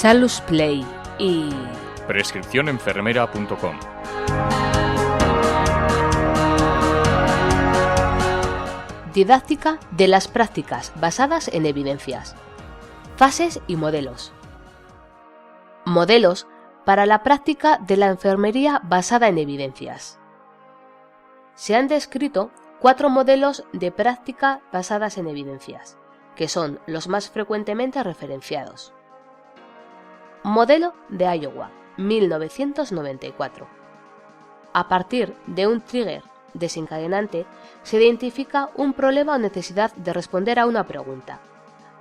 Salus Play y prescripcionenfermera.com. Didáctica de las prácticas basadas en evidencias. Fases y modelos. Modelos para la práctica de la enfermería basada en evidencias. Se han descrito 4 modelos de práctica basadas en evidencias, que son los más frecuentemente referenciados. Modelo de Iowa, 1994. A partir de un trigger desencadenante, se identifica un problema o necesidad de responder a una pregunta.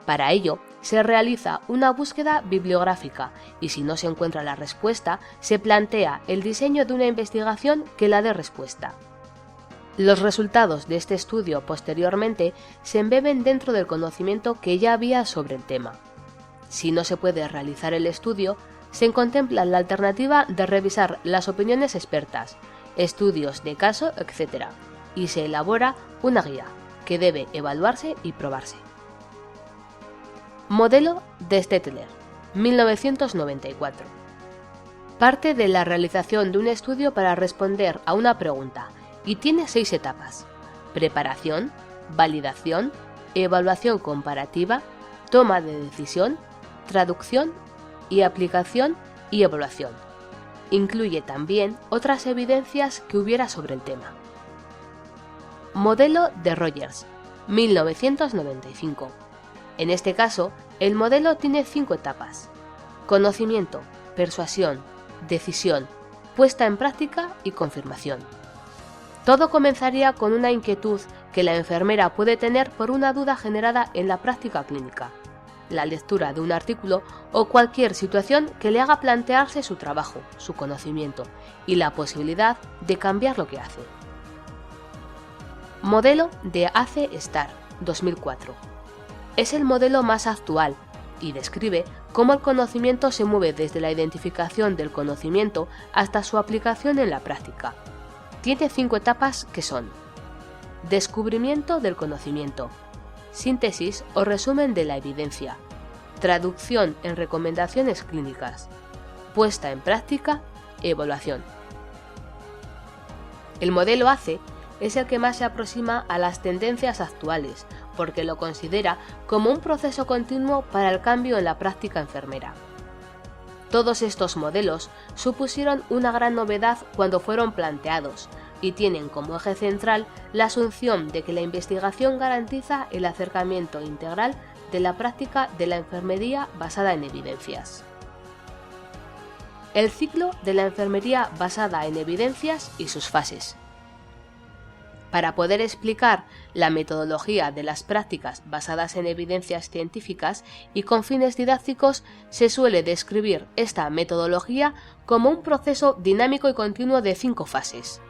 Para ello, se realiza una búsqueda bibliográfica y si no se encuentra la respuesta, se plantea el diseño de una investigación que la dé respuesta. Los resultados de este estudio posteriormente se embeben dentro del conocimiento que ya había sobre el tema. Si no se puede realizar el estudio, se contempla la alternativa de revisar las opiniones expertas, estudios de caso, etc., y se elabora una guía que debe evaluarse y probarse. Modelo de Stettler, 1994. Parte de la realización de un estudio para responder a una pregunta y tiene 6 etapas: preparación, validación, evaluación comparativa, toma de decisión, traducción y aplicación y evaluación. Incluye también otras evidencias que hubiera sobre el tema. Modelo de Rogers, 1995. En este caso, el modelo tiene 5 etapas: conocimiento, persuasión, decisión, puesta en práctica y confirmación. Todo comenzaría con una inquietud que la enfermera puede tener por una duda generada en la práctica clínica, la lectura de un artículo o cualquier situación que le haga plantearse su trabajo, su conocimiento y la posibilidad de cambiar lo que hace. Modelo de AC-STAR, 2004. Es el modelo más actual y describe cómo el conocimiento se mueve desde la identificación del conocimiento hasta su aplicación en la práctica. Tiene 5 etapas que son: descubrimiento del conocimiento, síntesis o resumen de la evidencia, traducción en recomendaciones clínicas, puesta en práctica, evaluación. El modelo ACE es el que más se aproxima a las tendencias actuales, porque lo considera como un proceso continuo para el cambio en la práctica enfermera. Todos estos modelos supusieron una gran novedad cuando fueron planteados y tienen como eje central la asunción de que la investigación garantiza el acercamiento integral de la práctica de la enfermería basada en evidencias. El ciclo de la enfermería basada en evidencias y sus fases. Para poder explicar la metodología de las prácticas basadas en evidencias científicas y con fines didácticos, se suele describir esta metodología como un proceso dinámico y continuo de 5 fases.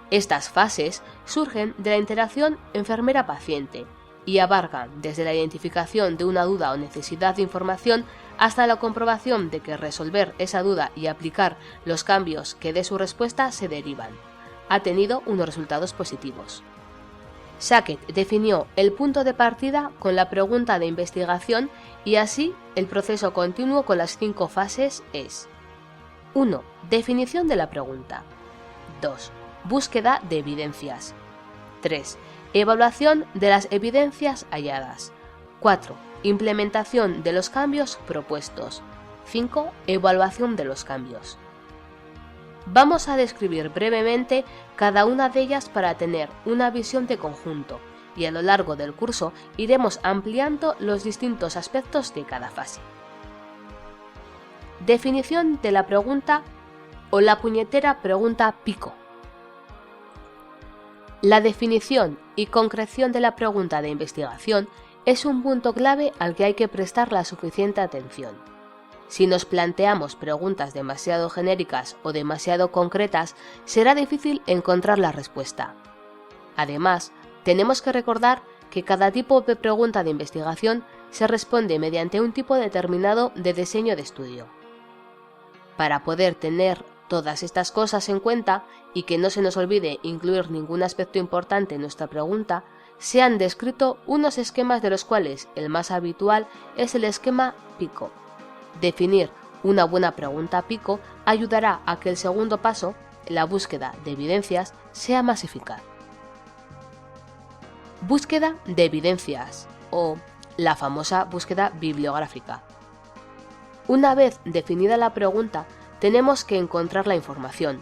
Estas fases surgen de la interacción enfermera-paciente y abarcan desde la identificación de una duda o necesidad de información hasta la comprobación de que resolver esa duda y aplicar los cambios que de su respuesta se derivan ha tenido unos resultados positivos. Sackett definió el punto de partida con la pregunta de investigación y así el proceso continuo con las 5 fases es: 1. Definición de la pregunta. 2. Búsqueda de evidencias. 3. Evaluación de las evidencias halladas. 4. Implementación de los cambios propuestos. 5. Evaluación de los cambios. Vamos a describir brevemente cada una de ellas para tener una visión de conjunto y a lo largo del curso iremos ampliando los distintos aspectos de cada fase. Definición de la pregunta o la puñetera pregunta pico. La definición y concreción de la pregunta de investigación es un punto clave al que hay que prestar la suficiente atención. Si nos planteamos preguntas demasiado genéricas o demasiado concretas, será difícil encontrar la respuesta. Además, tenemos que recordar que cada tipo de pregunta de investigación se responde mediante un tipo determinado de diseño de estudio. Para poder tener todas estas cosas en cuenta y que no se nos olvide incluir ningún aspecto importante en nuestra pregunta, se han descrito unos esquemas de los cuales el más habitual es el esquema PICO. Definir una buena pregunta pico ayudará a que el segundo paso, la búsqueda de evidencias, sea más eficaz. Búsqueda de evidencias o la famosa búsqueda bibliográfica. Una vez definida la pregunta, tenemos que encontrar la información.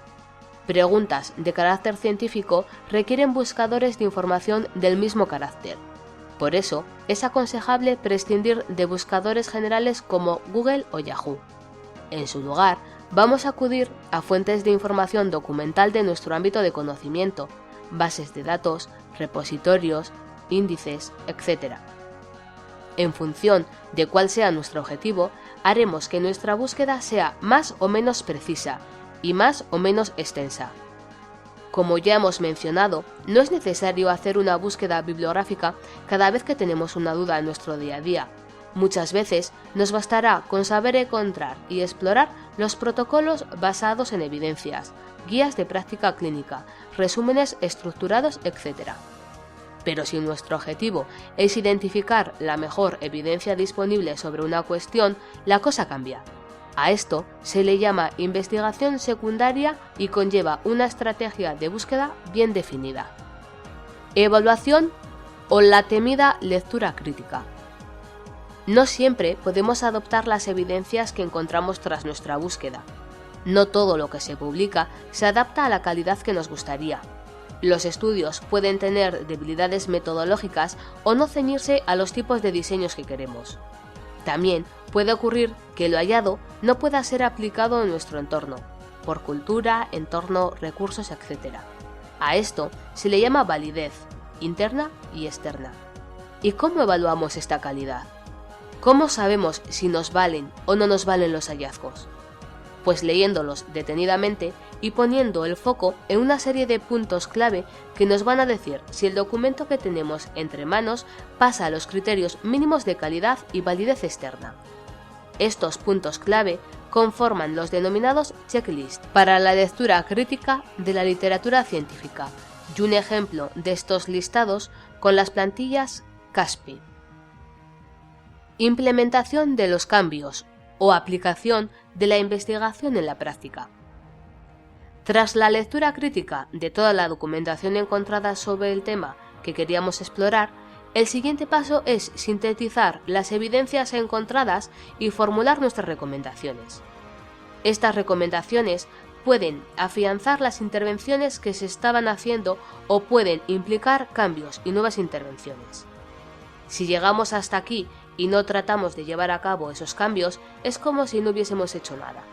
Preguntas de carácter científico requieren buscadores de información del mismo carácter. Por eso, es aconsejable prescindir de buscadores generales como Google o Yahoo. En su lugar, vamos a acudir a fuentes de información documental de nuestro ámbito de conocimiento, bases de datos, repositorios, índices, etc. En función de cuál sea nuestro objetivo, haremos que nuestra búsqueda sea más o menos precisa y más o menos extensa. Como ya hemos mencionado, no es necesario hacer una búsqueda bibliográfica cada vez que tenemos una duda en nuestro día a día. Muchas veces nos bastará con saber encontrar y explorar los protocolos basados en evidencias, guías de práctica clínica, resúmenes estructurados, etc. Pero si nuestro objetivo es identificar la mejor evidencia disponible sobre una cuestión, la cosa cambia. A esto se le llama investigación secundaria y conlleva una estrategia de búsqueda bien definida. Evaluación o la temida lectura crítica. No siempre podemos adoptar las evidencias que encontramos tras nuestra búsqueda. No todo lo que se publica se adapta a la calidad que nos gustaría. Los estudios pueden tener debilidades metodológicas o no ceñirse a los tipos de diseños que queremos. También puede ocurrir que lo hallado no pueda ser aplicado en nuestro entorno, por cultura, entorno, recursos, etc. A esto se le llama validez, interna y externa. ¿Y cómo evaluamos esta calidad? ¿Cómo sabemos si nos valen o no nos valen los hallazgos? Pues leyéndolos detenidamente y poniendo el foco en una serie de puntos clave que nos van a decir si el documento que tenemos entre manos pasa a los criterios mínimos de calidad y validez externa. Estos puntos clave conforman los denominados checklists para la lectura crítica de la literatura científica, y un ejemplo de estos listados con las plantillas CASPI. Implementación de los cambios o aplicación de la investigación en la práctica. Tras la lectura crítica de toda la documentación encontrada sobre el tema que queríamos explorar, el siguiente paso es sintetizar las evidencias encontradas y formular nuestras recomendaciones. Estas recomendaciones pueden afianzar las intervenciones que se estaban haciendo o pueden implicar cambios y nuevas intervenciones. Si llegamos hasta aquí y no tratamos de llevar a cabo esos cambios, es como si no hubiésemos hecho nada.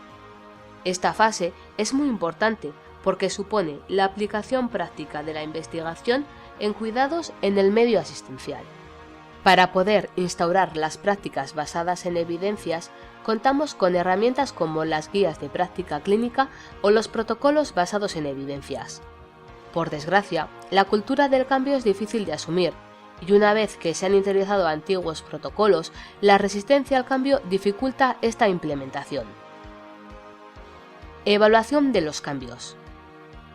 Esta fase es muy importante porque supone la aplicación práctica de la investigación en cuidados en el medio asistencial. Para poder instaurar las prácticas basadas en evidencias, contamos con herramientas como las guías de práctica clínica o los protocolos basados en evidencias. Por desgracia, la cultura del cambio es difícil de asumir, y una vez que se han interiorizado antiguos protocolos, la resistencia al cambio dificulta esta implementación. Evaluación de los cambios.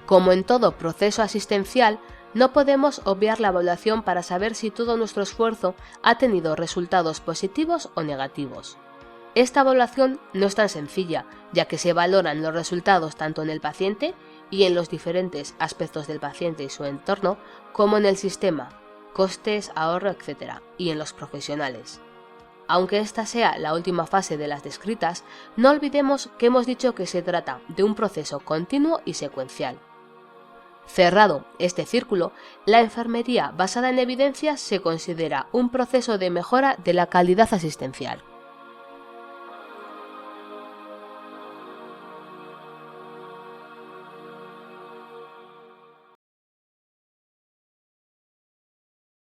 Como en todo proceso asistencial, no podemos obviar la evaluación para saber si todo nuestro esfuerzo ha tenido resultados positivos o negativos. Esta evaluación no es tan sencilla, ya que se valoran los resultados tanto en el paciente y en los diferentes aspectos del paciente y su entorno, como en el sistema, costes, ahorro, etc., y en los profesionales. Aunque esta sea la última fase de las descritas, no olvidemos que hemos dicho que se trata de un proceso continuo y secuencial. Cerrado este círculo, la enfermería basada en evidencias se considera un proceso de mejora de la calidad asistencial.